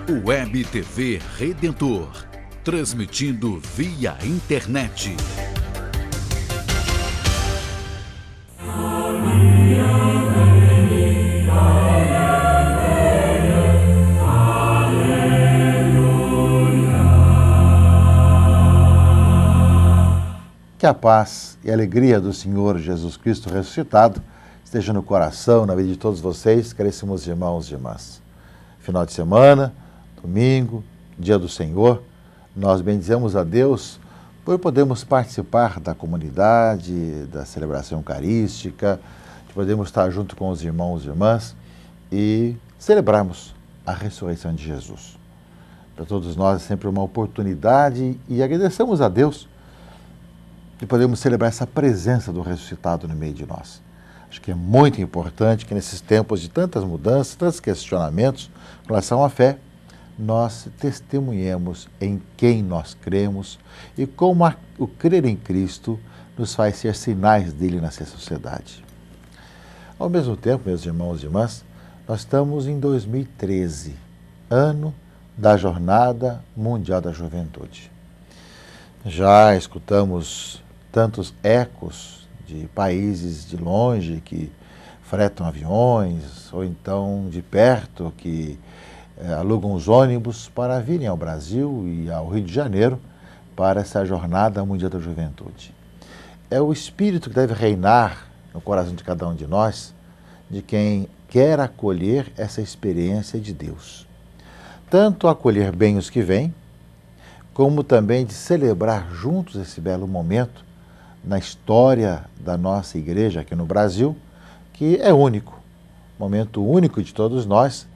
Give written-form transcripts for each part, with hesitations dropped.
Web TV Redentor, transmitindo via internet. Que a paz e a alegria do Senhor Jesus Cristo ressuscitado esteja no coração, na vida de todos vocês, caríssimos irmãos e irmãs. Final de semana, domingo, dia do Senhor, nós bendizemos a Deus por podermos participar da comunidade, da celebração eucarística, de podermos estar junto com os irmãos e irmãs e celebrarmos a ressurreição de Jesus. Para todos nós é sempre uma oportunidade e agradecemos a Deus de podermos celebrar essa presença do ressuscitado no meio de nós. Acho que é muito importante que nesses tempos de tantas mudanças, tantos questionamentos em relação à fé, nós testemunhemos em quem nós cremos e como o crer em Cristo nos faz ser sinais dele nessa sociedade. Ao mesmo tempo, meus irmãos e irmãs, nós estamos em 2013, ano da Jornada Mundial da Juventude. Já escutamos tantos ecos de países de longe que fretam aviões, ou então de perto que alugam os ônibus para virem ao Brasil e ao Rio de Janeiro para essa Jornada Mundial da Juventude. É o espírito que deve reinar no coração de cada um de nós, de quem quer acolher essa experiência de Deus. Tanto acolher bem os que vêm, como também de celebrar juntos esse belo momento na história da nossa igreja aqui no Brasil, que é único, momento único de todos nós,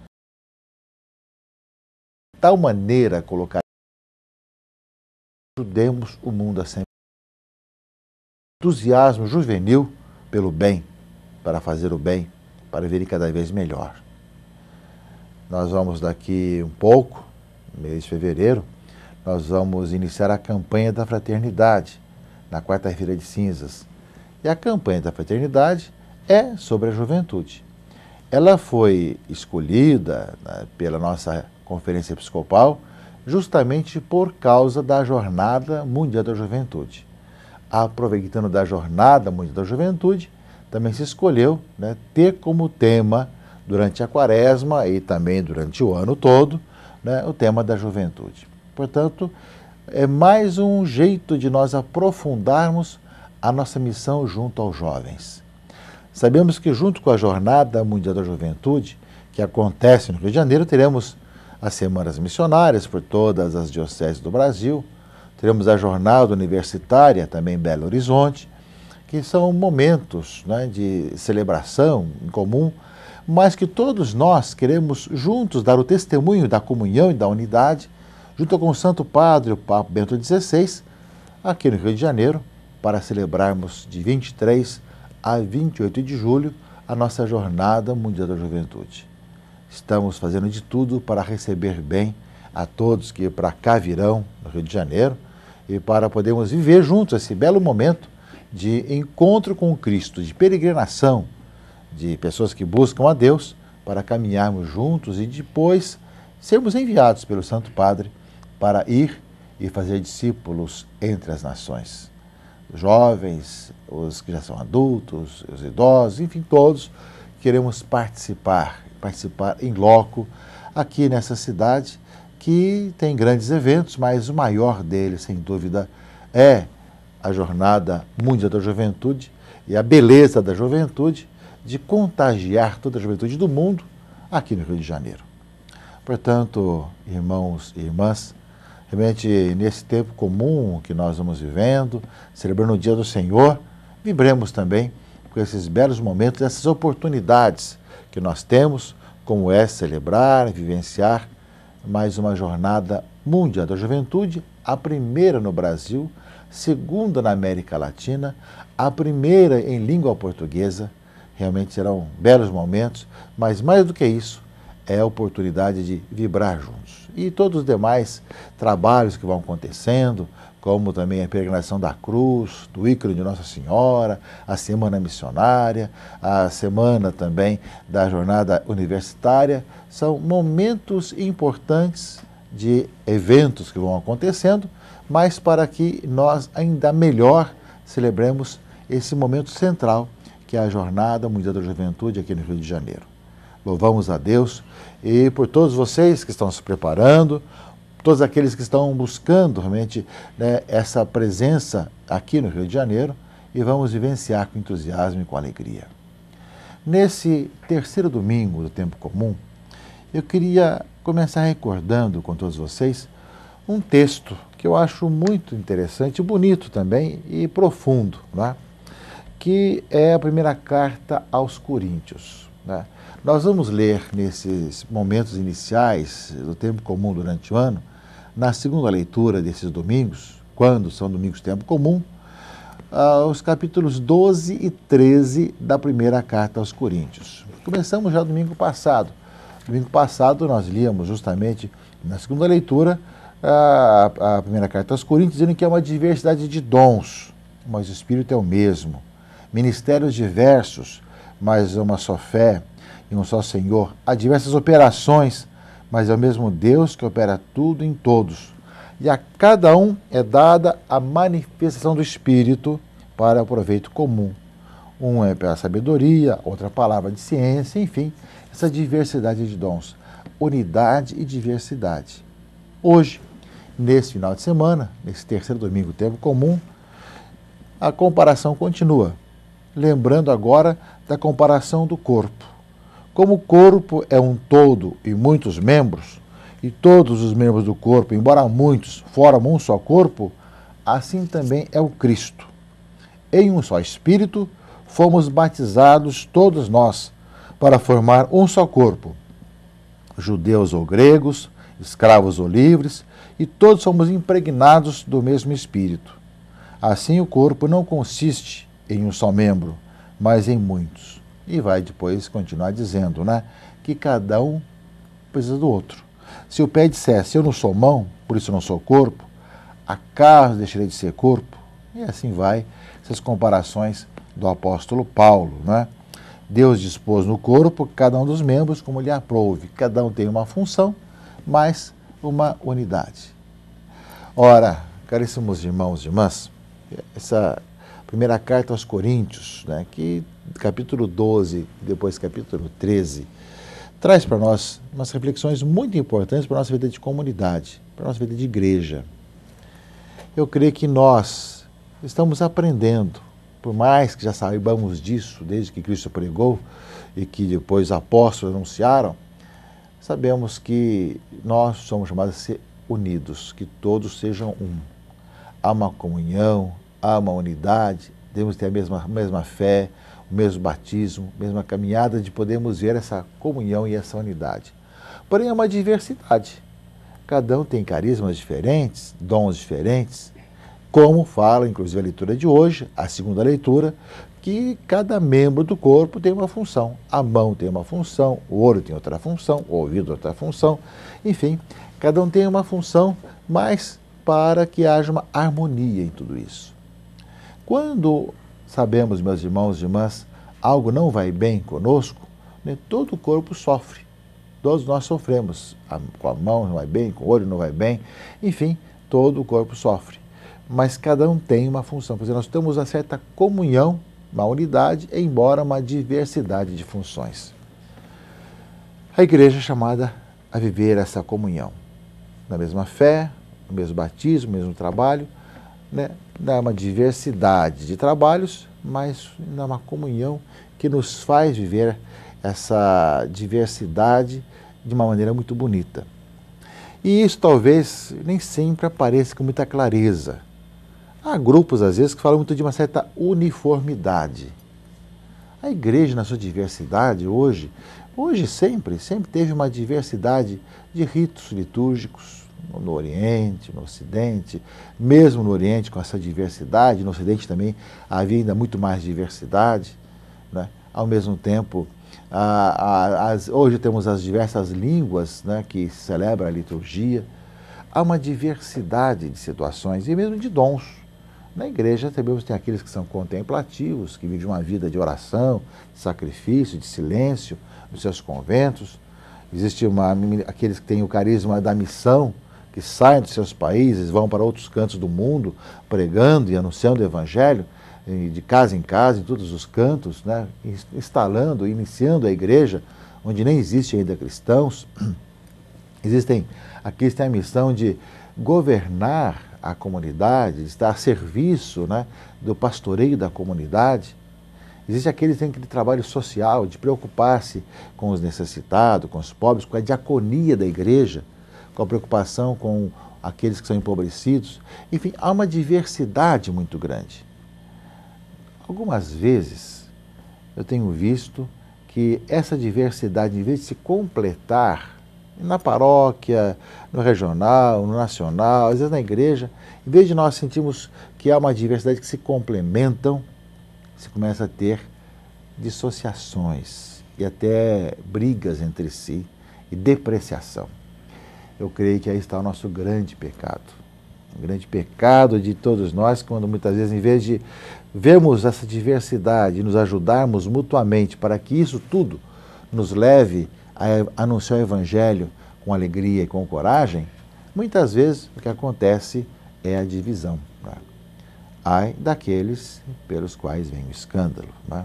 de tal maneira colocar, ajudemos o mundo a sempre. Entusiasmo juvenil pelo bem, para fazer o bem, para vir cada vez melhor. Nós vamos daqui um pouco, mês de fevereiro, nós vamos iniciar a campanha da fraternidade, na quarta-feira de cinzas. E a campanha da fraternidade é sobre a juventude. Ela foi escolhida pela nossa Conferência Episcopal justamente por causa da Jornada Mundial da Juventude. Aproveitando da Jornada Mundial da Juventude, também se escolheu ter como tema, durante a Quaresma e também durante o ano todo, o tema da juventude. Portanto, é mais um jeito de nós aprofundarmos a nossa missão junto aos jovens. Sabemos que junto com a Jornada Mundial da Juventude, que acontece no Rio de Janeiro, teremos as Semanas Missionárias por todas as dioceses do Brasil, teremos a Jornada Universitária, também em Belo Horizonte, que são momentos de celebração em comum, mas que todos nós queremos juntos dar o testemunho da comunhão e da unidade, junto com o Santo Padre, o Papa Bento XVI, aqui no Rio de Janeiro, para celebrarmos de 23 a 28 de julho a nossa Jornada Mundial da Juventude. Estamos fazendo de tudo para receber bem a todos que para cá virão no Rio de Janeiro e para podermos viver juntos esse belo momento de encontro com Cristo, de peregrinação, de pessoas que buscam a Deus para caminharmos juntos e depois sermos enviados pelo Santo Padre para ir e fazer discípulos entre as nações. Os jovens, os que já são adultos, os idosos, enfim, todos queremos participar em loco aqui nessa cidade que tem grandes eventos, mas o maior deles, sem dúvida, é a Jornada Mundial da Juventude e a beleza da juventude de contagiar toda a juventude do mundo aqui no Rio de Janeiro. Portanto, irmãos e irmãs, realmente nesse tempo comum que nós vamos vivendo, celebrando o Dia do Senhor, vibremos também com esses belos momentos, essas oportunidades que nós temos, como é celebrar, vivenciar mais uma Jornada Mundial da Juventude, a primeira no Brasil, segunda na América Latina, a primeira em língua portuguesa. Realmente serão belos momentos, mas mais do que isso, é a oportunidade de vibrar juntos. E todos os demais trabalhos que vão acontecendo, como também a peregrinação da cruz, do ícone de Nossa Senhora, a semana missionária, a semana também da jornada universitária. São momentos importantes de eventos que vão acontecendo, mas para que nós ainda melhor celebremos esse momento central, que é a Jornada Mundial da Juventude aqui no Rio de Janeiro. Louvamos a Deus e por todos vocês que estão se preparando, todos aqueles que estão buscando realmente, né, essa presença aqui no Rio de Janeiro, e vamos vivenciar com entusiasmo e com alegria. Nesse terceiro domingo do tempo comum, eu queria começar recordando com todos vocês um texto que eu acho muito interessante, bonito também e profundo, né? Que é a primeira carta aos Coríntios, né? Nós vamos ler nesses momentos iniciais do tempo comum durante o ano, na segunda leitura desses domingos, quando são domingos de tempo comum, os capítulos 12 e 13 da primeira carta aos Coríntios. Começamos já domingo passado. Domingo passado nós líamos justamente na segunda leitura a primeira carta aos Coríntios, dizendo que é uma diversidade de dons, mas o Espírito é o mesmo. Ministérios diversos, mas uma só fé e um só Senhor. Há diversas operações, mas é o mesmo Deus que opera tudo em todos. E a cada um é dada a manifestação do Espírito para o proveito comum. Um é pela sabedoria, outra palavra de ciência, enfim, essa diversidade de dons. Unidade e diversidade. Hoje, nesse final de semana, nesse terceiro domingo do tempo comum, a comparação continua. Lembrando agora da comparação do corpo. Como o corpo é um todo e muitos membros, e todos os membros do corpo, embora muitos, formam um só corpo, assim também é o Cristo. Em um só Espírito, fomos batizados todos nós, para formar um só corpo, judeus ou gregos, escravos ou livres, e todos somos impregnados do mesmo Espírito. Assim o corpo não consiste em um só membro, mas em muitos. E vai depois continuar dizendo, né, que cada um precisa do outro. Se o pé dissesse, eu não sou mão, por isso não sou corpo, acaso deixarei de ser corpo? E assim vai, essas comparações do apóstolo Paulo, né? Deus dispôs no corpo cada um dos membros como lhe aprouve. Cada um tem uma função, mas uma unidade. Ora, caríssimos irmãos e irmãs, essa primeira carta aos Coríntios, né, que capítulo 12, depois capítulo 13, traz para nós umas reflexões muito importantes para a nossa vida de comunidade, para a nossa vida de igreja. Eu creio que nós estamos aprendendo, por mais que já saibamos disso desde que Cristo pregou e que depois os apóstolos anunciaram, sabemos que nós somos chamados a ser unidos, que todos sejam um. Há uma comunhão, há uma unidade, devemos ter a mesma fé, o mesmo batismo, a mesma caminhada de podermos ver essa comunhão e essa unidade. Porém, é uma diversidade. Cada um tem carismas diferentes, dons diferentes, como fala, inclusive, a leitura de hoje, a segunda leitura, que cada membro do corpo tem uma função. A mão tem uma função, o olho tem outra função, o ouvido outra função, enfim, cada um tem uma função, mas para que haja uma harmonia em tudo isso. Quando sabemos, meus irmãos e irmãs, algo não vai bem conosco, né, todo o corpo sofre. Todos nós sofremos. Com a mão não vai bem, com o olho não vai bem, enfim, todo o corpo sofre. Mas cada um tem uma função. Quer dizer, nós temos uma certa comunhão, uma unidade, embora uma diversidade de funções. A igreja é chamada a viver essa comunhão. Na mesma fé, no mesmo batismo, no mesmo trabalho, né? Dá uma diversidade de trabalhos, mas dá uma comunhão que nos faz viver essa diversidade de uma maneira muito bonita. E isso talvez nem sempre apareça com muita clareza. Há grupos, às vezes, que falam muito de uma certa uniformidade. A igreja, na sua diversidade, hoje sempre teve uma diversidade de ritos litúrgicos, no Oriente, no Ocidente, mesmo no Oriente com essa diversidade, no Ocidente também havia ainda muito mais diversidade, né? Ao mesmo tempo, hoje temos as diversas línguas, né, que celebram a liturgia. há uma diversidade de situações e mesmo de dons. Na igreja também tem aqueles que são contemplativos, que vivem uma vida de oração, de sacrifício, de silêncio, nos seus conventos. Existe aqueles que têm o carisma da missão, que saem dos seus países, vão para outros cantos do mundo, pregando e anunciando o Evangelho, de casa em casa, em todos os cantos, né? Instalando, iniciando a igreja, onde nem existe ainda cristãos. Existem aqueles que têm a missão de governar a comunidade, de estar a serviço, né, do pastoreio da comunidade. Existe aqueles que têm aquele trabalho social, de preocupar-se com os necessitados, com os pobres, com a diaconia da igreja, com a preocupação com aqueles que são empobrecidos. Enfim, há uma diversidade muito grande. Algumas vezes eu tenho visto que essa diversidade, em vez de se completar na paróquia, no regional, no nacional, às vezes na igreja, em vez de nós sentirmos que há uma diversidade que se complementam, se começa a ter dissociações e até brigas entre si e depreciação. Eu creio que aí está o nosso grande pecado. O grande pecado de todos nós, quando muitas vezes, em vez de vermos essa diversidade e nos ajudarmos mutuamente para que isso tudo nos leve a anunciar o Evangelho com alegria e com coragem, muitas vezes o que acontece é a divisão. Né? Ai daqueles pelos quais vem o escândalo. Né?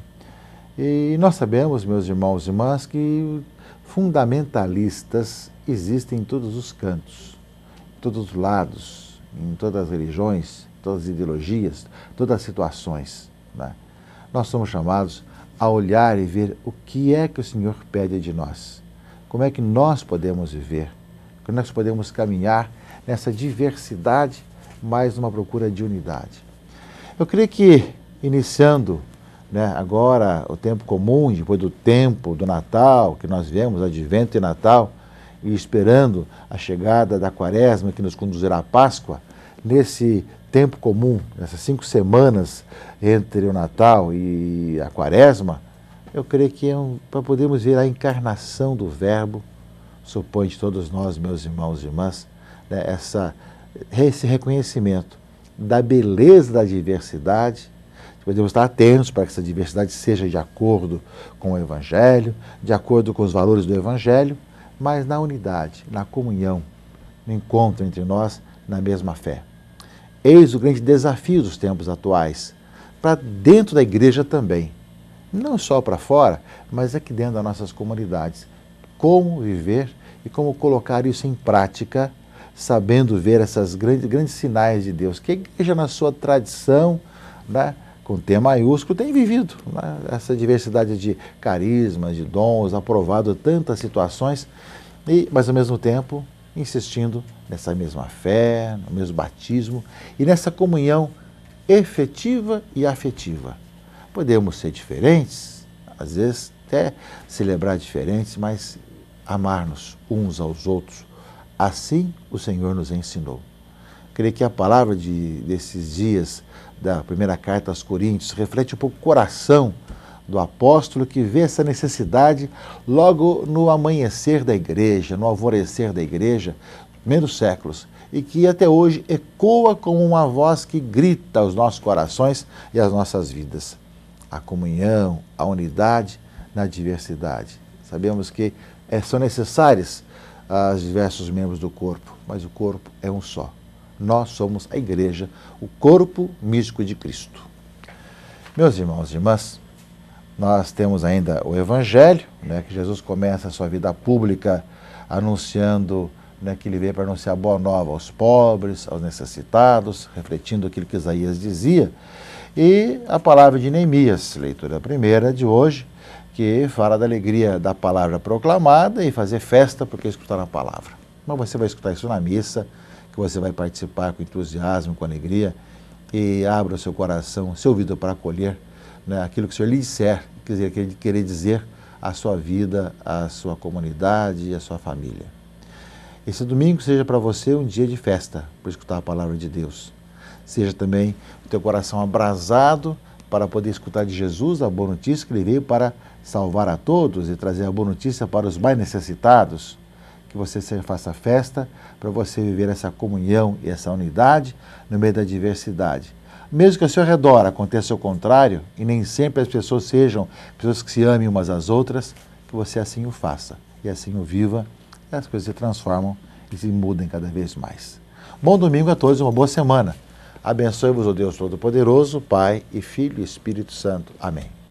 E nós sabemos, meus irmãos e irmãs, que fundamentalistas existem em todos os cantos, em todos os lados, em todas as religiões, todas as ideologias, todas as situações. Né? Nós somos chamados a olhar e ver o que é que o Senhor pede de nós. Como é que nós podemos viver? Como nós podemos caminhar nessa diversidade, mas numa procura de unidade? Eu creio que, iniciando, né, agora o tempo comum, depois do tempo do Natal, que nós vemos, Advento e Natal, e esperando a chegada da Quaresma, que nos conduzirá à Páscoa, nesse tempo comum, nessas 5 semanas entre o Natal e a Quaresma, eu creio que para podermos ver a encarnação do Verbo, supõe de todos nós, meus irmãos e irmãs, né, esse reconhecimento da beleza da diversidade. Podemos estar atentos para que essa diversidade seja de acordo com o Evangelho, de acordo com os valores do Evangelho, mas na unidade, na comunhão, no encontro entre nós, na mesma fé. Eis o grande desafio dos tempos atuais, para dentro da igreja também. Não só para fora, mas aqui dentro das nossas comunidades. Como viver e como colocar isso em prática, sabendo ver esses grandes sinais de Deus, que a igreja, na sua tradição, né, com T maiúsculo, tem vivido, né, essa diversidade de carismas, de dons, aprovado tantas situações, mas ao mesmo tempo insistindo nessa mesma fé, no mesmo batismo e nessa comunhão efetiva e afetiva. Podemos ser diferentes, às vezes até celebrar diferentes, mas amar-nos uns aos outros. Assim o Senhor nos ensinou. Creio que a palavra desses dias da primeira carta aos Coríntios reflete um pouco o coração do apóstolo, que vê essa necessidade logo no amanhecer da igreja, no alvorecer da igreja, primeiros séculos, e que até hoje ecoa como uma voz que grita aos nossos corações e às nossas vidas. A comunhão, a unidade na diversidade. Sabemos que são necessários os diversos membros do corpo, mas o corpo é um só. Nós somos a igreja, o corpo místico de Cristo. Meus irmãos e irmãs, nós temos ainda o Evangelho, né, que Jesus começa a sua vida pública anunciando, né, que ele veio para anunciar a boa nova aos pobres, aos necessitados, refletindo aquilo que Isaías dizia. E a palavra de Neemias, leitura primeira de hoje, que fala da alegria da palavra proclamada e fazer festa porque escutaram a palavra. Mas você vai escutar isso na missa, que você vai participar com entusiasmo, com alegria, e abra o seu coração, o seu ouvido para acolher, né, aquilo que o Senhor lhe disser, querer dizer à sua vida, à sua comunidade e à sua família. Esse domingo seja para você um dia de festa, por escutar a palavra de Deus. Seja também o teu coração abrasado para poder escutar de Jesus a boa notícia, que ele veio para salvar a todos e trazer a boa notícia para os mais necessitados. que você faça festa, para você viver essa comunhão e essa unidade no meio da diversidade. Mesmo que ao seu redor aconteça o contrário, e nem sempre as pessoas sejam pessoas que se amem umas às outras, que você assim o faça, e assim o viva, e as coisas se transformam e se mudem cada vez mais. Bom domingo a todos, uma boa semana. Abençoe-vos o Deus Todo-Poderoso, Pai e Filho e Espírito Santo. Amém.